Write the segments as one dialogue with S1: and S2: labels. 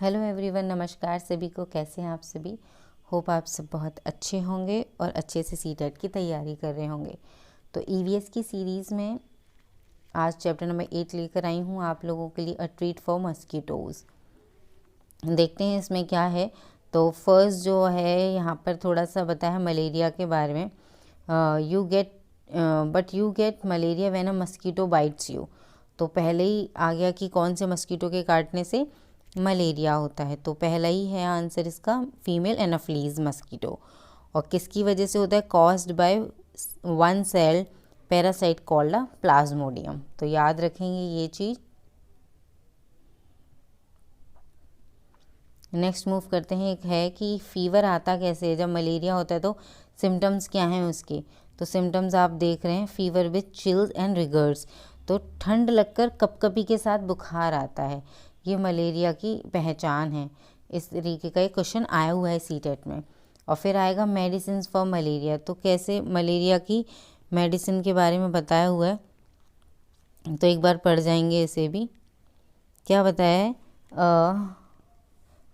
S1: Hello everyone, नमस्कार सभी को। कैसे हैं आप सभी? होप आप सब बहुत अच्छे होंगे और अच्छे से सीटेट की तैयारी कर रहे होंगे। तो ईवीएस की सीरीज़ में आज चैप्टर नंबर 8 लेकर आई हूँ आप लोगों के लिए, अ ट्रीट फॉर मस्कीटोज़। देखते हैं इसमें क्या है। तो फर्स्ट जो है यहाँ पर थोड़ा सा बताया मलेरिया के बारे में। You get malaria when a mosquito bytes you. तो पहले ही आ गया कि कौन से मस्कीटो के काटने से मलेरिया होता है। तो पहला ही है आंसर इसका, फीमेल एनाफ्लीज मस्कीटो। और किसकी वजह से होता है? Caused by one cell parasite called a plasmodium. तो याद रखेंगे ये चीज़। नेक्स्ट मूव करते हैं। एक है कि फीवर आता कैसे है? जब मलेरिया होता है तो सिम्टम्स क्या हैं उसके? तो सिम्टम्स आप देख रहे हैं, fever with chills and riggers. तो ठंड लगकर कपकपी के साथ बुखार आता है, ये मलेरिया की पहचान है। इस तरीके का एक क्वेश्चन आया हुआ है सीटेट में। और फिर आएगा मेडिसिन फॉर मलेरिया। तो कैसे मलेरिया की मेडिसिन के बारे में बताया हुआ है, तो एक बार पढ़ जाएंगे इसे भी। क्या बताया है?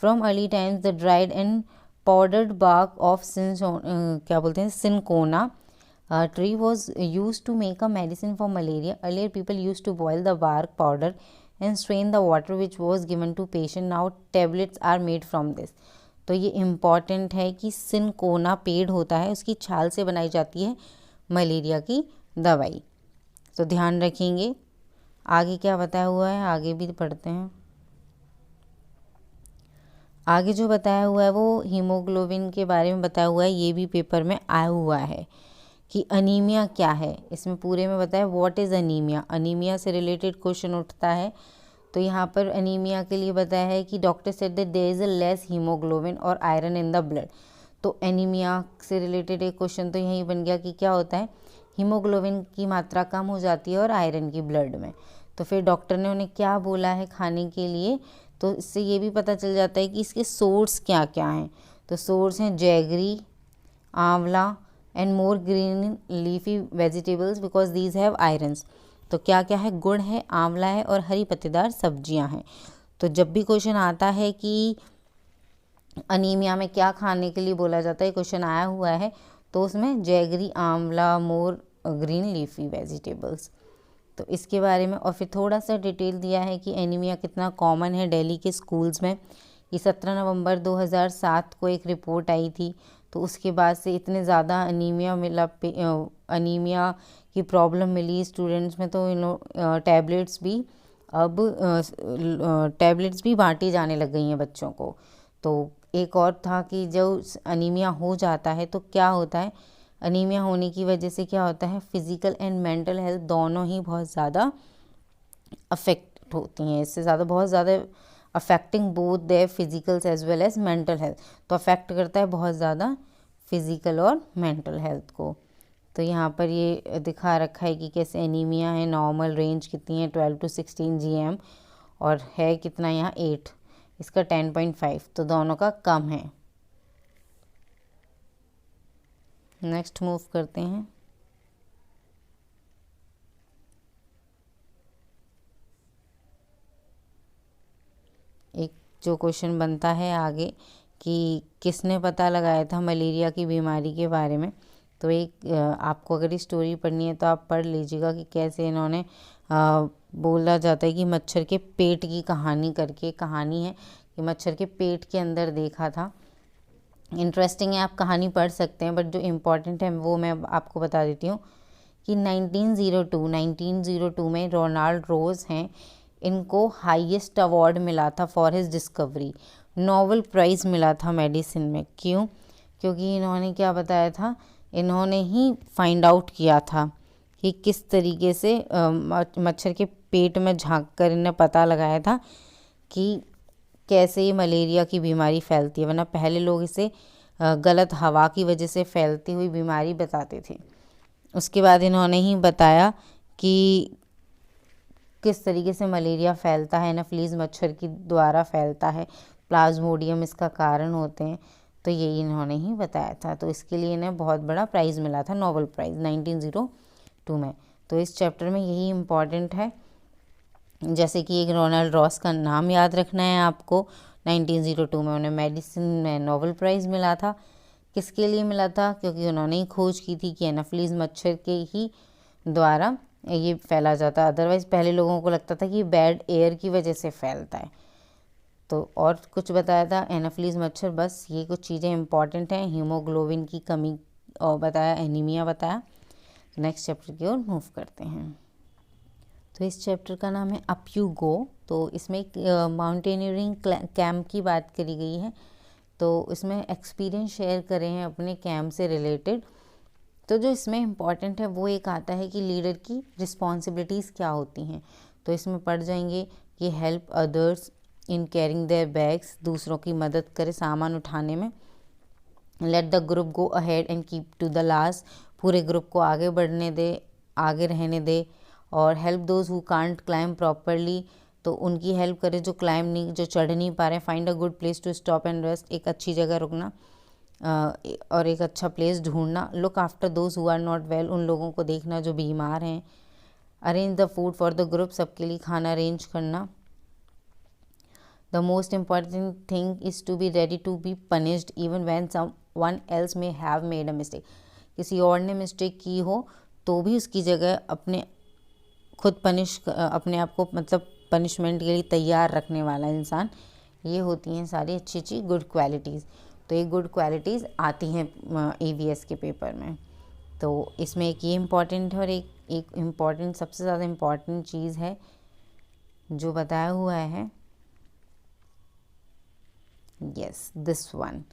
S1: From early times the dried and powdered bark of क्या बोलते हैं, cinchona tree was use to make a medicine for malaria. Earlier people use to boil the bark powder and strain the water which was given to patient. Now tablets are made from this. तो ये important है कि cinchona पेड़ होता है, उसकी छाल से बनाई जाती है मलेरिया की दवाई। तो ध्यान रखेंगे। आगे क्या बताया हुआ है, आगे भी पढ़ते हैं। आगे जो बताया हुआ है वो हीमोग्लोबिन के बारे में बताया हुआ है। ये भी पेपर में आया हुआ है कि अनीमिया क्या है। इसमें पूरे में बताया व्हाट इज़ अनीमिया। अनीमिया से रिलेटेड क्वेश्चन उठता है। तो यहाँ पर अनीमिया के लिए बताया है कि doctor said that there is a less haemoglobin और आयरन इन द ब्लड। तो एनीमिया से रिलेटेड एक क्वेश्चन तो यही बन गया कि क्या होता है, हीमोग्लोबिन की मात्रा कम हो जाती है और आयरन की ब्लड में। तो फिर डॉक्टर ने उन्हें क्या बोला है खाने के लिए, तो इससे ये भी पता चल जाता है कि इसके सोर्स क्या क्या हैं। तो सोर्स हैं जैगरी, आंवला and more green leafy vegetables because these have irons. तो क्या क्या है? गुड़ है, आंवला है और हरी पत्तेदार सब्जियां हैं। तो जब भी क्वेश्चन आता है कि अनीमिया में क्या खाने के लिए बोला जाता है, क्वेश्चन आया हुआ है, तो उसमें जैगरी, आंवला, मोर ग्रीन लीफी वेजिटेबल्स। तो इसके बारे में और फिर थोड़ा सा डिटेल दिया है कि एनीमिया कितना कॉमन है दिल्ली के स्कूल्स में। ये 17 नवंबर 2007 को एक रिपोर्ट आई थी। तो उसके बाद से इतने ज़्यादा अनीमिया मिला, अनीमिया की प्रॉब्लम मिली स्टूडेंट्स में। तो टैबलेट्स भी अब टैबलेट्स भी बांटी जाने लग गई हैं बच्चों को। तो एक और था कि जो अनीमिया हो जाता है तो क्या होता है, अनीमिया होने की वजह से क्या होता है, फिज़िकल एंड मेंटल हेल्थ दोनों ही बहुत ज़्यादा अफेक्ट होती हैं। इससे ज़्यादा बहुत ज़्यादा affecting both their physicals as well as mental health. तो अफेक्ट करता है बहुत ज़्यादा फिज़िकल और मेंटल हेल्थ को। तो यहाँ पर ये दिखा रखा है कि कैसे एनीमिया है। नॉर्मल रेंज कितनी है? 12 to 16 GM और है कितना यहाँ 8, इसका 10.5, तो दोनों का कम है। नेक्स्ट मूव करते हैं। एक जो क्वेश्चन बनता है आगे कि किसने पता लगाया था मलेरिया की बीमारी के बारे में। तो एक आपको अगर स्टोरी पढ़नी है तो आप पढ़ लीजिएगा कि कैसे इन्होंने बोला जाता है कि मच्छर के पेट की कहानी करके कहानी है कि मच्छर के पेट के अंदर देखा था। इंटरेस्टिंग है, आप कहानी पढ़ सकते हैं, बट जो इम्पोर्टेंट है वो मैं आपको बता देती हूँ कि 1902 में रोनाल्ड रोज हैं, इनको हाईएस्ट अवार्ड मिला था for his discovery. Nobel prize मिला था मेडिसिन में। क्यों? क्योंकि इन्होंने क्या बताया था, इन्होंने ही फाइंड आउट किया था कि किस तरीके से मच्छर के पेट में झांक कर इन्हें पता लगाया था कि कैसे ये मलेरिया की बीमारी फैलती है। वरना पहले लोग इसे गलत हवा की वजह से फैलती हुई बीमारी बताते थे। उसके बाद इन्होंने ही बताया कि किस तरीके से मलेरिया फैलता है, एनाफिलीज मच्छर की द्वारा फैलता है, प्लाज्मोडियम इसका कारण होते हैं। तो यही इन्होंने ही बताया था। तो इसके लिए इन्हें बहुत बड़ा प्राइज़ मिला था, नोबेल प्राइज़ 1902 में। तो इस चैप्टर में यही इम्पॉर्टेंट है। जैसे कि एक रोनाल्ड रॉस का नाम याद रखना है आपको, 1902 में उन्हें मेडिसिन में नोबेल प्राइज़ मिला था। किसके लिए मिला था? क्योंकि उन्होंने ही खोज की थी कि एनाफिलीज मच्छर के ही द्वारा ये फैला जाता है। अदरवाइज़ पहले लोगों को लगता था कि बैड एयर की वजह से फैलता है। तो और कुछ बताया था एनाफिलीज मच्छर, बस ये कुछ चीज़ें इंपॉर्टेंट हैं। हीमोग्लोबिन की कमी और बताया, एनीमिया बताया। नेक्स्ट चैप्टर की ओर मूव करते हैं। तो इस चैप्टर का नाम है अप यू गो। तो इसमें एक माउंटेनियरिंग कैंप की बात करी गई है। तो इसमें एक्सपीरियंस शेयर करे हैं अपने कैंप से रिलेटेड। तो जो इसमें इम्पॉर्टेंट है वो एक आता है कि लीडर की रिस्पॉन्सिबिलिटीज़ क्या होती हैं। तो इसमें पढ़ जाएंगे कि help others in carrying their bags, दूसरों की मदद करे सामान उठाने में। Let the group go ahead and keep to the last, पूरे ग्रुप को आगे बढ़ने दे, आगे रहने दे। और help those who can't climb properly, तो उनकी हेल्प करे जो क्लाइम नहीं, जो चढ़ नहीं पा रहे। Find a good place to stop and rest, एक अच्छी जगह रुकना और एक अच्छा प्लेस ढूंढना। Look after those who are not well, उन लोगों को देखना जो बीमार हैं। Arrange the food for the group, सबके लिए खाना अरेंज करना। The most important thing is to be ready to be punished even when someone else may have made a mistake, किसी और ने मिस्टेक की हो तो भी उसकी जगह अपने खुद अपने आप को मतलब पनिशमेंट के लिए तैयार रखने वाला इंसान। ये होती हैं सारी अच्छी अच्छी गुड क्वालिटीज़। तो ये गुड क्वालिटीज़ आती हैं AVS के पेपर में। तो इसमें एक ये इम्पॉर्टेंट है और एक इम्पॉर्टेंट, सबसे ज़्यादा इम्पॉर्टेंट चीज़ है जो बताया हुआ है, yes this one,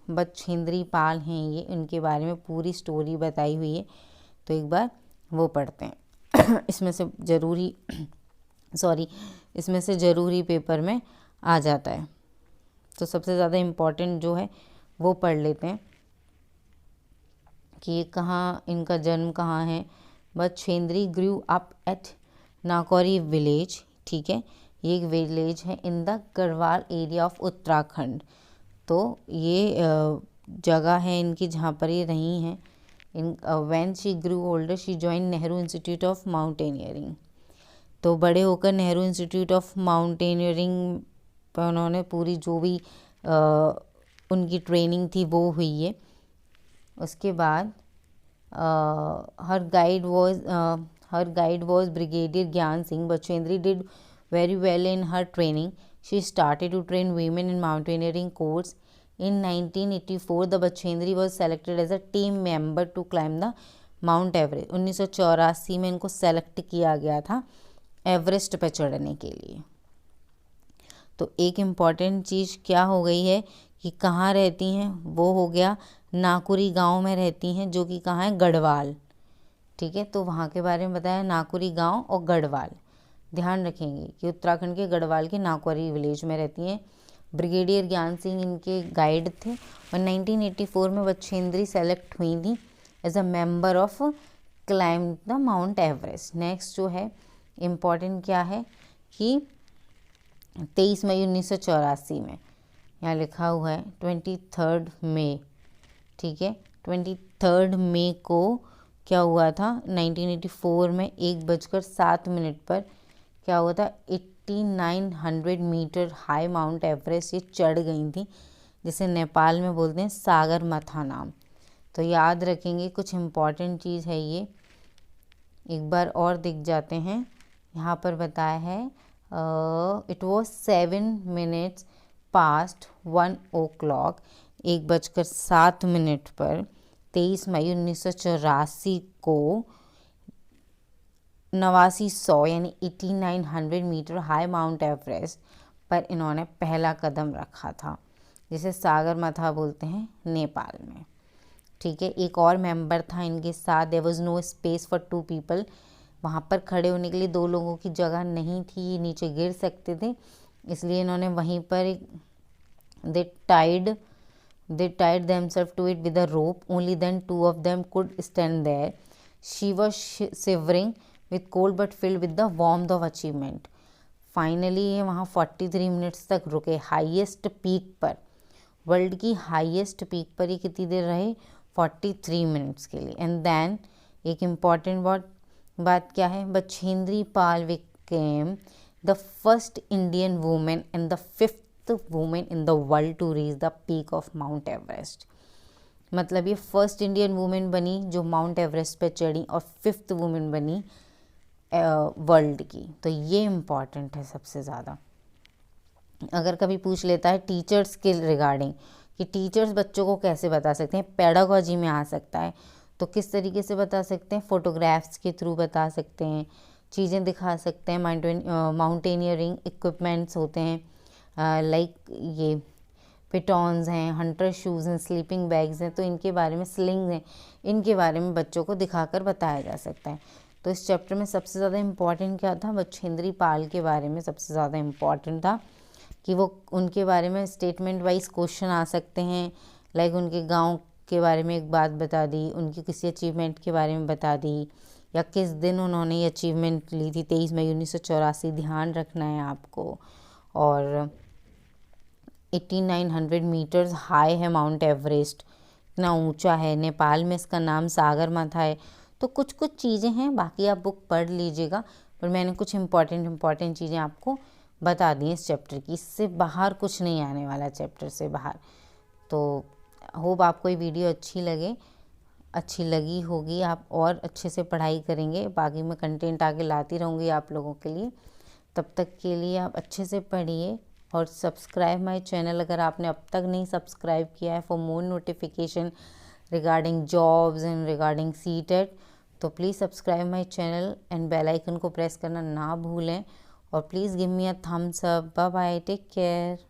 S1: Bachendri Pal हैं ये, उनके बारे में पूरी स्टोरी बताई हुई है। तो एक बार वो पढ़ते हैं। इसमें से ज़रूरी पेपर में आ जाता है। तो सबसे ज़्यादा इम्पॉर्टेंट जो है वो पढ़ लेते हैं कि ये कहाँ, इनका जन्म कहाँ है। Bachendri grew up at Nakuri village, ठीक है, ये एक विलेज है in the Garhwal area of Uttarakhand. तो ये जगह है इनकी जहाँ पर ये रही हैं। When she Guru older she join Nehru institute of mountaineering. तो बड़े होकर नेहरू इंस्टीट्यूट ऑफ माउंटेनियरिंग पर उन्होंने पूरी जो भी उनकी ट्रेनिंग थी वो हुई है। उसके बाद हर गाइड वॉज ब्रिगेडियर ज्ञान Singh. Bachendri did very well in her training. She started to train women in mountaineering course. In 1984, the Bachendri was selected as a team member to climb the Mount Everest. 1984 में इनको select किया गया था Everest पर चढ़ने के लिए। तो एक इम्पॉर्टेंट चीज़ क्या हो गई है कि कहाँ रहती हैं, वो हो गया नाकुरी गांव में रहती हैं, जो कि कहाँ है, गढ़वाल, ठीक है। तो वहाँ के बारे में बताया, नाकुरी गांव और गढ़वाल। ध्यान रखेंगे कि उत्तराखंड के गढ़वाल के नाकौरी विलेज में रहती हैं। ब्रिगेडियर ज्ञान सिंह इनके गाइड थे और 1984 में बछेंद्री सेलेक्ट हुई थी as a member of climb the Mount Everest. Next जो है इम्पॉर्टेंट क्या है कि 23 मई 1984 में, यहाँ लिखा हुआ है 23 मई, ठीक है, 23 मई को क्या हुआ था 1984 में 1:07 पर क्या हुआ था, 8900 मीटर हाई माउंट एवरेस्ट ये चढ़ गई थी, जिसे नेपाल में बोलते हैं सागर माथा नाम। तो याद रखेंगे, कुछ इम्पॉर्टेंट चीज़ है ये, एक बार और दिख जाते हैं। यहाँ पर बताया है it was 7 minutes past 1 o'clock, 1:07 पर 23 मई 1984 को 8900 यानी 8900 मीटर हाई माउंट एवरेस्ट पर इन्होंने पहला कदम रखा था, जिसे सागर माथा बोलते हैं नेपाल में, ठीक है। एक और मेंबर था इनके साथ। There was no space for 2 people, वहाँ पर खड़े होने के लिए 2 लोगों की जगह नहीं थी, नीचे गिर सकते थे, इसलिए इन्होंने वहीं पर दे tied themselves to it with a rope. Only then 2 of them could stand there. She was shivering with cold but filled with the warmth of achievement. Finally ये वहाँ 43 मिनट्स तक रुके हाईएस्ट पीक पर, वर्ल्ड की highest peak पर ये कितनी देर रहे, 43 मिनट्स के लिए। एंड देन एक इम्पॉर्टेंट बात क्या है, Bachendri Pal became the first Indian women and the 5th women in the world to reach the peak of Mount Everest. मतलब ये फर्स्ट इंडियन वुमेन बनी जो माउंट एवरेस्ट पे चढ़ी और 5th वुमेन बनी वर्ल्ड की। तो ये इम्पॉर्टेंट है सबसे ज़्यादा। अगर कभी पूछ लेता है टीचर्स के रिगार्डिंग कि टीचर्स बच्चों को कैसे बता सकते हैं, पेडागोजी में आ सकता है, तो किस तरीके से बता सकते हैं, फोटोग्राफ्स के थ्रू बता सकते हैं, चीज़ें दिखा सकते हैं। माउंटेनियरिंग इक्विपमेंट्स होते हैं, लाइक ये पिटॉन्स हैं, हंटर शूज़ हैं, स्लीपिंग बैग्स हैं, तो इनके बारे में, स्लिंग्स हैं, इनके बारे में बच्चों को दिखाकर बताया जा सकता है। तो इस चैप्टर में सबसे ज़्यादा इम्पॉर्टेंट क्या था, बछेंद्री पाल के बारे में सबसे ज़्यादा इम्पॉर्टेंट था कि वो उनके बारे में स्टेटमेंट वाइज क्वेश्चन आ सकते हैं। लाइक उनके गांव के बारे में एक बात बता दी, उनकी किसी अचीवमेंट के बारे में बता दी, या किस दिन उन्होंने ये अचीवमेंट ली थी, 23 मई 1984, ध्यान रखना है आपको। और 8900 मीटर्स हाई है माउंट एवरेस्ट, इतना ऊंचा है। नेपाल में इसका नाम सागर माथा है। तो कुछ कुछ चीज़ें हैं, बाकी आप बुक पढ़ लीजिएगा, पर मैंने कुछ इम्पॉर्टेंट चीज़ें आपको बता दी इस चैप्टर की। इससे बाहर कुछ नहीं आने वाला चैप्टर से बाहर। तो होप आपको ये वीडियो अच्छी लगी होगी, आप और अच्छे से पढ़ाई करेंगे। बाकी मैं कंटेंट आगे लाती रहूँगी आप लोगों के लिए। तब तक के लिए आप अच्छे से पढ़िए और सब्सक्राइब माय चैनल अगर आपने अब तक नहीं सब्सक्राइब किया है, for more notification regarding jobs and regarding CTET, तो please subscribe my channel and bell icon को प्रेस करना ना भूलें। और please give me a thumbs up. Bye bye, take care.